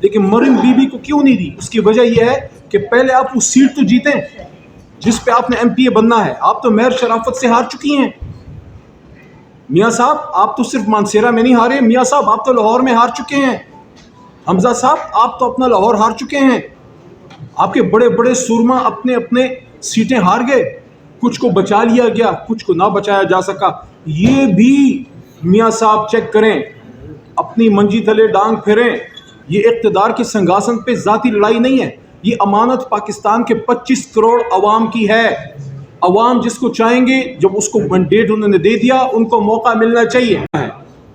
لیکن مریم بیوی کو کیوں نہیں دی؟ اس کی وجہ یہ ہے کہ پہلے آپ وہ سیٹ تو جیتیں جس پہ آپ نے ایم پی اے بننا ہے. آپ تو مہر شرافت سے ہار چکی ہیں. میاں صاحب آپ تو صرف مانسیرا میں نہیں ہارے، میاں صاحب آپ تو لاہور میں ہار چکے ہیں. حمزہ صاحب آپ تو اپنا لاہور ہار چکے ہیں. آپ کے بڑے بڑے سورما اپنے اپنے سیٹیں ہار گئے. کچھ کو بچا لیا گیا، کچھ کو نہ بچایا جا سکا. یہ بھی میاں صاحب چیک کریں، اپنی منجی تلے ڈانگ پھیریں. یہ اقتدار کے سنگاسن پہ ذاتی لڑائی نہیں ہے، یہ امانت پاکستان کے 25 کروڑ عوام کی ہے. عوام جس کو چاہیں گے، جب اس کو مینڈیٹ انہوں نے دے دیا، ان کو موقع ملنا چاہیے.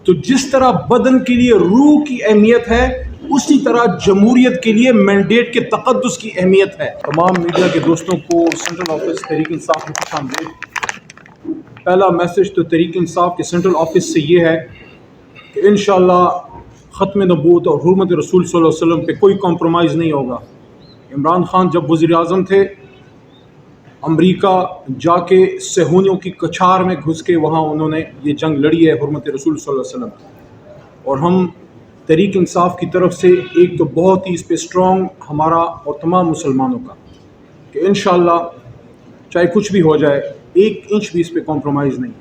تو جس طرح بدن کے لیے روح کی اہمیت ہے، اسی طرح جمہوریت کے لیے مینڈیٹ کے تقدس کی اہمیت ہے. تمام میڈیا کے دوستوں کو سینٹرل آفس تحریک انصاف میں خوش آمدید. پہلا میسج تو تحریک انصاف کے سینٹرل آفس سے یہ ہے کہ انشاءاللہ ختم نبوت اور حرمت رسول صلی اللہ علیہ وسلم پہ کوئی کمپرومائز نہیں ہوگا. عمران خان جب وزیر اعظم تھے، امریکہ جا کے صہیونیوں کی کچھار میں گھس کے وہاں انہوں نے یہ جنگ لڑی ہے حرمت رسول صلی اللہ علیہ وسلم. اور ہم تحریک انصاف کی طرف سے ایک تو بہت ہی اس پہ اسٹرانگ ہمارا اور تمام مسلمانوں کا کہ انشاءاللہ چاہے کچھ بھی ہو جائے 1 انچ بھی اس پہ کمپرومائز نہیں.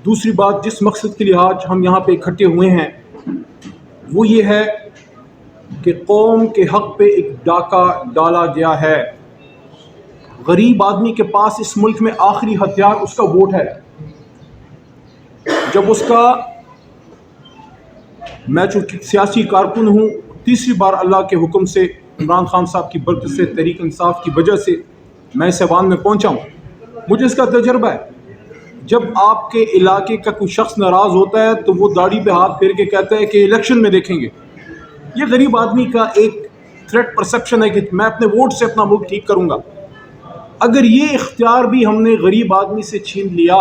دوسری بات، جس مقصد کے لیے آج ہم یہاں پہ اکٹھے ہوئے ہیں وہ یہ ہے کہ قوم کے حق پہ ایک ڈاکہ ڈالا گیا ہے. غریب آدمی کے پاس اس ملک میں آخری ہتھیار اس کا ووٹ ہے. جب اس کا، میں چونکہ سیاسی کارکن ہوں، تیسری بار اللہ کے حکم سے عمران خان صاحب کی برکت سے تحریک انصاف کی وجہ سے میں اس ایوان میں پہنچا ہوں. مجھے اس کا تجربہ ہے. جب آپ کے علاقے کا کوئی شخص ناراض ہوتا ہے تو وہ داڑھی پہ ہاتھ پھیر کے کہتا ہے کہ الیکشن میں دیکھیں گے. یہ غریب آدمی کا ایک تھریٹ پرسپشن ہے کہ میں اپنے ووٹ سے اپنا ملک ٹھیک کروں گا. اگر یہ اختیار بھی ہم نے غریب آدمی سے چھین لیا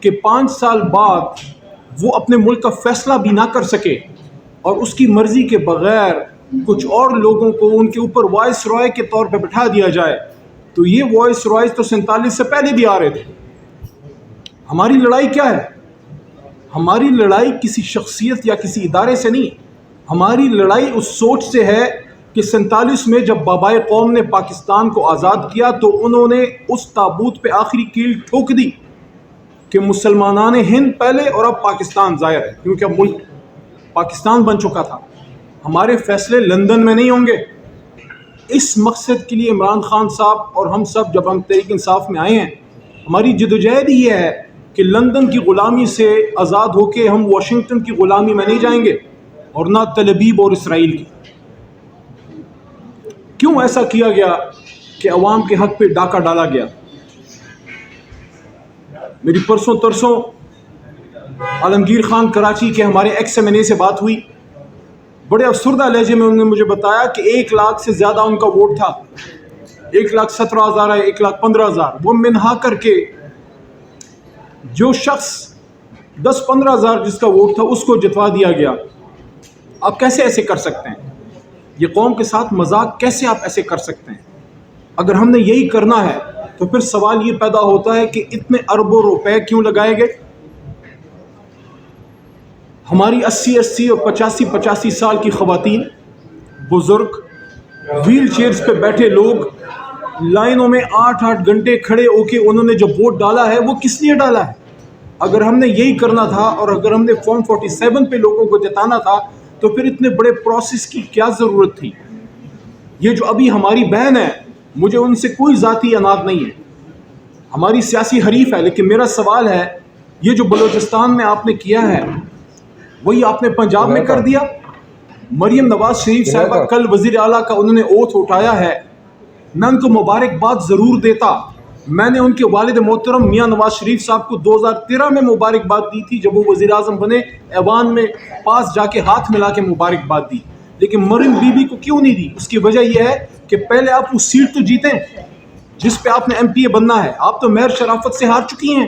کہ 5 سال بعد وہ اپنے ملک کا فیصلہ بھی نہ کر سکے اور اس کی مرضی کے بغیر کچھ اور لوگوں کو ان کے اوپر وائس رائے کے طور پہ بٹھا دیا جائے، تو یہ وائس رائز تو 47 سے پہلے بھی آ رہے تھے. ہماری لڑائی کیا ہے؟ ہماری لڑائی کسی شخصیت یا کسی ادارے سے نہیں. ہماری لڑائی اس سوچ سے ہے کہ 47 میں جب بابائے قوم نے پاکستان کو آزاد کیا تو انہوں نے اس تابوت پہ آخری کیل ٹھوک دی کہ مسلمانان ہند پہلے اور اب پاکستان ظاہر ہے، کیونکہ اب ملک پاکستان بن چکا تھا. ہمارے فیصلے لندن میں نہیں ہوں گے. اس مقصد کے لیے عمران خان صاحب اور ہم سب جب ہم تحریک انصاف میں آئے ہیں، ہماری جدوجہد یہ ہے کہ لندن کی غلامی سے آزاد ہو کے ہم واشنگٹن کی غلامی میں نہیں جائیں گے اور نہ تل ابیب اور اسرائیل کی. کیوں ایسا کیا گیا کہ عوام کے حق پہ ڈاکہ ڈالا گیا؟ میری پرسوں ترسوں عالمگیر خان کراچی کے ہمارے ایکس ایم این اے سے بات ہوئی. بڑے افسردہ لہجے میں انہوں نے مجھے بتایا کہ 1 لاکھ سے زیادہ ان کا ووٹ تھا. 1,17,000 ہے، 1,15,000. وہ منہا کر کے جو شخص 10-15 ہزار جس کا ووٹ تھا اس کو جتوا دیا گیا. آپ کیسے ایسے کر سکتے ہیں؟ یہ قوم کے ساتھ مذاق کیسے آپ ایسے کر سکتے ہیں؟ اگر ہم نے یہی کرنا ہے تو پھر سوال یہ پیدا ہوتا ہے کہ اتنے اربوں روپے کیوں لگائے گئے؟ ہماری 80 اور 85 سال کی خواتین، بزرگ، ویل چیئرز پہ بیٹھے لوگ لائنوں میں 8 گھنٹے کھڑے ہو کے انہوں نے جو ووٹ ڈالا ہے وہ کس لیے ڈالا ہے؟ اگر ہم نے یہی کرنا تھا اور اگر ہم نے فارم 47 پہ لوگوں کو جتانا تھا تو پھر اتنے بڑے پروسیس کی کیا ضرورت تھی؟ یہ جو ابھی ہماری بہن ہے، مجھے ان سے کوئی ذاتی عناد نہیں ہے، ہماری سیاسی حریف ہے، لیکن میرا سوال ہے یہ جو بلوچستان میں آپ نے کیا ہے وہی آپ نے پنجاب میں کر دیا. مریم نواز شریف صاحبہ کل وزیر اعلیٰ کا انہوں نے اوتھ اٹھایا ہے. میں ان کو مبارکباد ضرور دیتا. میں نے ان کے والد محترم میاں نواز شریف صاحب کو 2013 میں مبارکباد دی تھی جب وہ وزیر اعظم بنے، ایوان میں پاس جا کے ہاتھ ملا کے مبارکباد دی. لیکن مریم بیوی کو کیوں نہیں دی؟ اس کی وجہ یہ ہے کہ پہلے آپ وہ سیٹ تو جیتیں جس پہ آپ نے ایم پی اے بننا ہے. آپ تو مہر شرافت سے ہار چکی ہیں.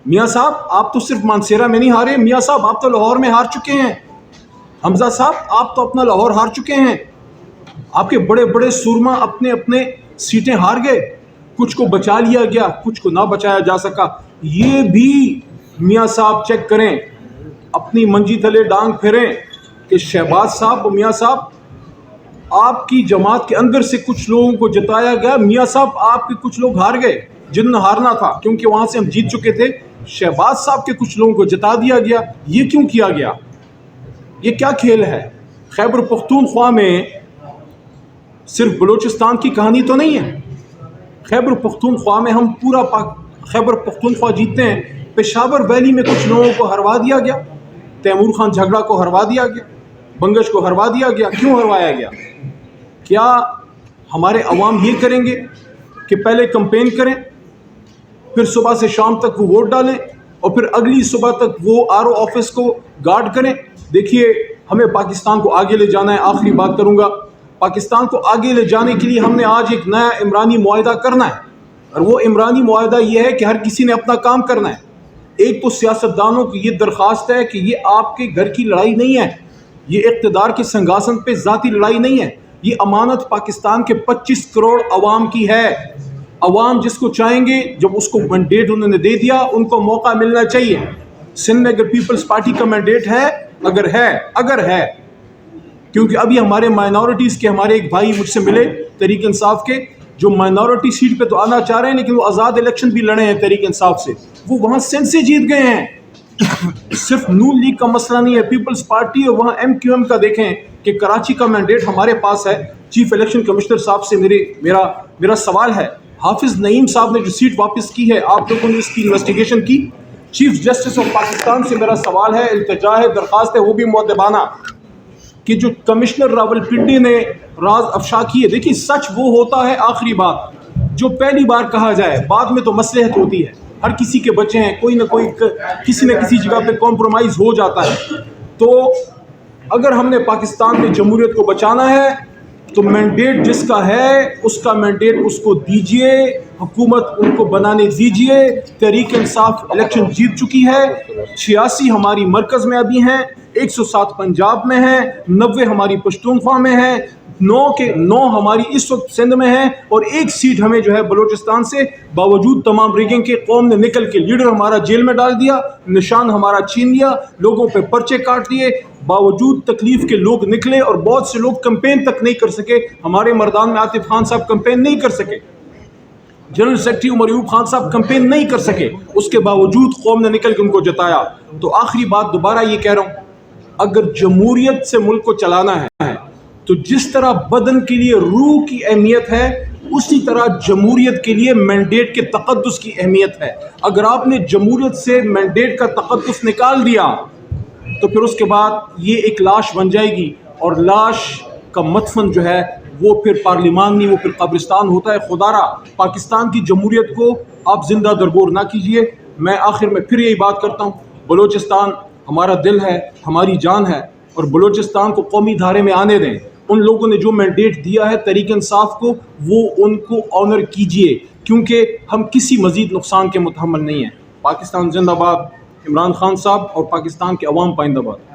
میاں صاحب آپ تو صرف مانسیرا میں نہیں ہارے، میاں صاحب آپ تو لاہور میں ہار چکے ہیں. حمزہ صاحب آپ تو اپنا لاہور ہار چکے ہیں. آپ کے بڑے بڑے سورما اپنے اپنے سیٹیں ہار گئے. کچھ کو بچا لیا گیا، کچھ کو نہ بچایا جا سکا. یہ بھی میاں صاحب چیک کریں، اپنی منجی تلے ڈانگ پھیریں. کہ شہباز صاحب و میاں صاحب آپ کی جماعت کے اندر سے کچھ لوگوں کو جتایا گیا، میاں صاحب آپ کے کچھ لوگ ہار گئے جن نے ہارنا تھا کیونکہ وہاں سے ہم جیت چکے تھے، شہباز صاحب کے کچھ لوگوں کو جتا دیا گیا۔ یہ کیوں کیا گیا؟ یہ کیا کھیل ہے؟ خیبر پختونخوا میں صرف بلوچستان کی کہانی تو نہیں ہے، خیبر پختونخوا میں ہم پورا خیبر پختونخوا جیتتے ہیں۔ پشاور ویلی میں کچھ لوگوں کو ہروا دیا گیا، تیمور خان جھگڑا کو ہروا دیا گیا، بنگش کو ہروا دیا گیا۔ کیوں ہروایا گیا؟ کیا ہمارے عوام یہ کریں گے کہ پہلے کمپین کریں، پھر صبح سے شام تک وہ ووٹ ڈالیں اور پھر اگلی صبح تک وہ RO آفس کو گارڈ کریں؟ دیکھیے، ہمیں پاکستان کو آگے لے جانا ہے۔ آخری بات کروں گا، پاکستان کو آگے لے جانے کے لیے ہم نے آج ایک نیا عمرانی معاہدہ کرنا ہے، اور وہ عمرانی معاہدہ یہ ہے کہ ہر کسی نے اپنا کام کرنا ہے۔ ایک تو سیاستدانوں کی یہ درخواست ہے کہ یہ آپ کے گھر کی لڑائی نہیں ہے، یہ اقتدار کے سنگاسن پہ ذاتی لڑائی نہیں ہے، یہ امانت پاکستان کے 25 کروڑ عوام کی ہے۔ عوام جس کو چاہیں گے، جب اس کو مینڈیٹ انہوں نے دے دیا، ان کو موقع ملنا چاہیے۔ سندھ میں اگر پیپلز پارٹی کا مینڈیٹ ہے، اگر ہے کیونکہ ابھی ہمارے مائنورٹیز کے ہمارے ایک بھائی مجھ سے ملے تحریک انصاف کے، جو مائنورٹی سیٹ پہ تو آنا چاہ رہے ہیں لیکن وہ آزاد الیکشن بھی لڑے ہیں تحریک انصاف سے، وہ وہاں سندھ سے جیت گئے ہیں۔ صرف نون لیگ کا مسئلہ نہیں ہے، پیپلز پارٹی اور وہاں MQM کا دیکھیں کہ کراچی کا مینڈیٹ ہمارے پاس ہے۔ چیف الیکشن کمشنر صاحب سے میرا سوال ہے، حافظ نعیم صاحب نے جو سیٹ واپس کی ہے، آپ لوگوں نے اس کی انویسٹیگیشن کی؟ چیف جسٹس آف پاکستان سے میرا سوال ہے، التجا ہے، درخواست ہے، وہ بھی مؤدبانہ، کہ جو کمشنر راولپنڈی نے راز افشا کی ہے۔ دیکھیے، سچ وہ ہوتا ہے، آخری بات جو پہلی بار کہا جائے، بعد میں تو مصلحت ہوتی ہے، ہر کسی کے بچے ہیں، کوئی نہ کوئی کسی نہ کسی جگہ پہ کمپرومائز ہو جاتا ہے۔ تو اگر ہم نے پاکستان میں جمہوریت کو بچانا ہے تو مینڈیٹ جس کا ہے اس کا مینڈیٹ اس کو دیجئے، حکومت ان کو بنانے دیجئے۔ تحریک انصاف الیکشن جیت چکی ہے، 86 ہماری مرکز میں ابھی ہیں، 107 پنجاب میں ہیں، 90 ہماری پشتونخوا میں ہیں، 9 ہماری اس وقت سندھ میں ہیں، اور 1 سیٹ ہمیں جو ہے بلوچستان سے، باوجود تمام ریگنگ کے قوم نے نکل کے لیڈر ہمارا جیل میں ڈال دیا، نشان ہمارا چھین لیا، لوگوں پہ پرچے کاٹ دیے، باوجود تکلیف کے لوگ نکلے اور بہت سے لوگ کمپین تک نہیں کر سکے۔ ہمارے مردان میں عاطف خان صاحب کمپین نہیں کر سکے، جنرل سیکرٹری عمر ایوب خان صاحب کمپین نہیں کر سکے، اس کے باوجود قوم نے نکل کے ان کو جتایا۔ تو آخری بات دوبارہ یہ کہہ رہا ہوں، اگر جمہوریت سے ملک کو چلانا ہے تو جس طرح بدن کے لیے روح کی اہمیت ہے، اسی طرح جمہوریت کے لیے مینڈیٹ کے تقدس کی اہمیت ہے۔ اگر آپ نے جمہوریت سے مینڈیٹ کا تقدس نکال دیا تو پھر اس کے بعد یہ ایک لاش بن جائے گی، اور لاش کا مدفن جو ہے وہ پھر پارلیمان نہیں، وہ پھر قبرستان ہوتا ہے۔ خدا را پاکستان کی جمہوریت کو آپ زندہ درگور نہ کیجئے۔ میں آخر میں پھر یہی بات کرتا ہوں، بلوچستان ہمارا دل ہے، ہماری جان ہے، اور بلوچستان کو قومی دھارے میں آنے دیں۔ ان لوگوں نے جو مینڈیٹ دیا ہے تحریک انصاف کو، وہ ان کو آنر کیجئے، کیونکہ ہم کسی مزید نقصان کے متحمل نہیں ہیں۔ پاکستان زندہ باد، عمران خان صاحب، اور پاکستان کے عوام پائندہ باد۔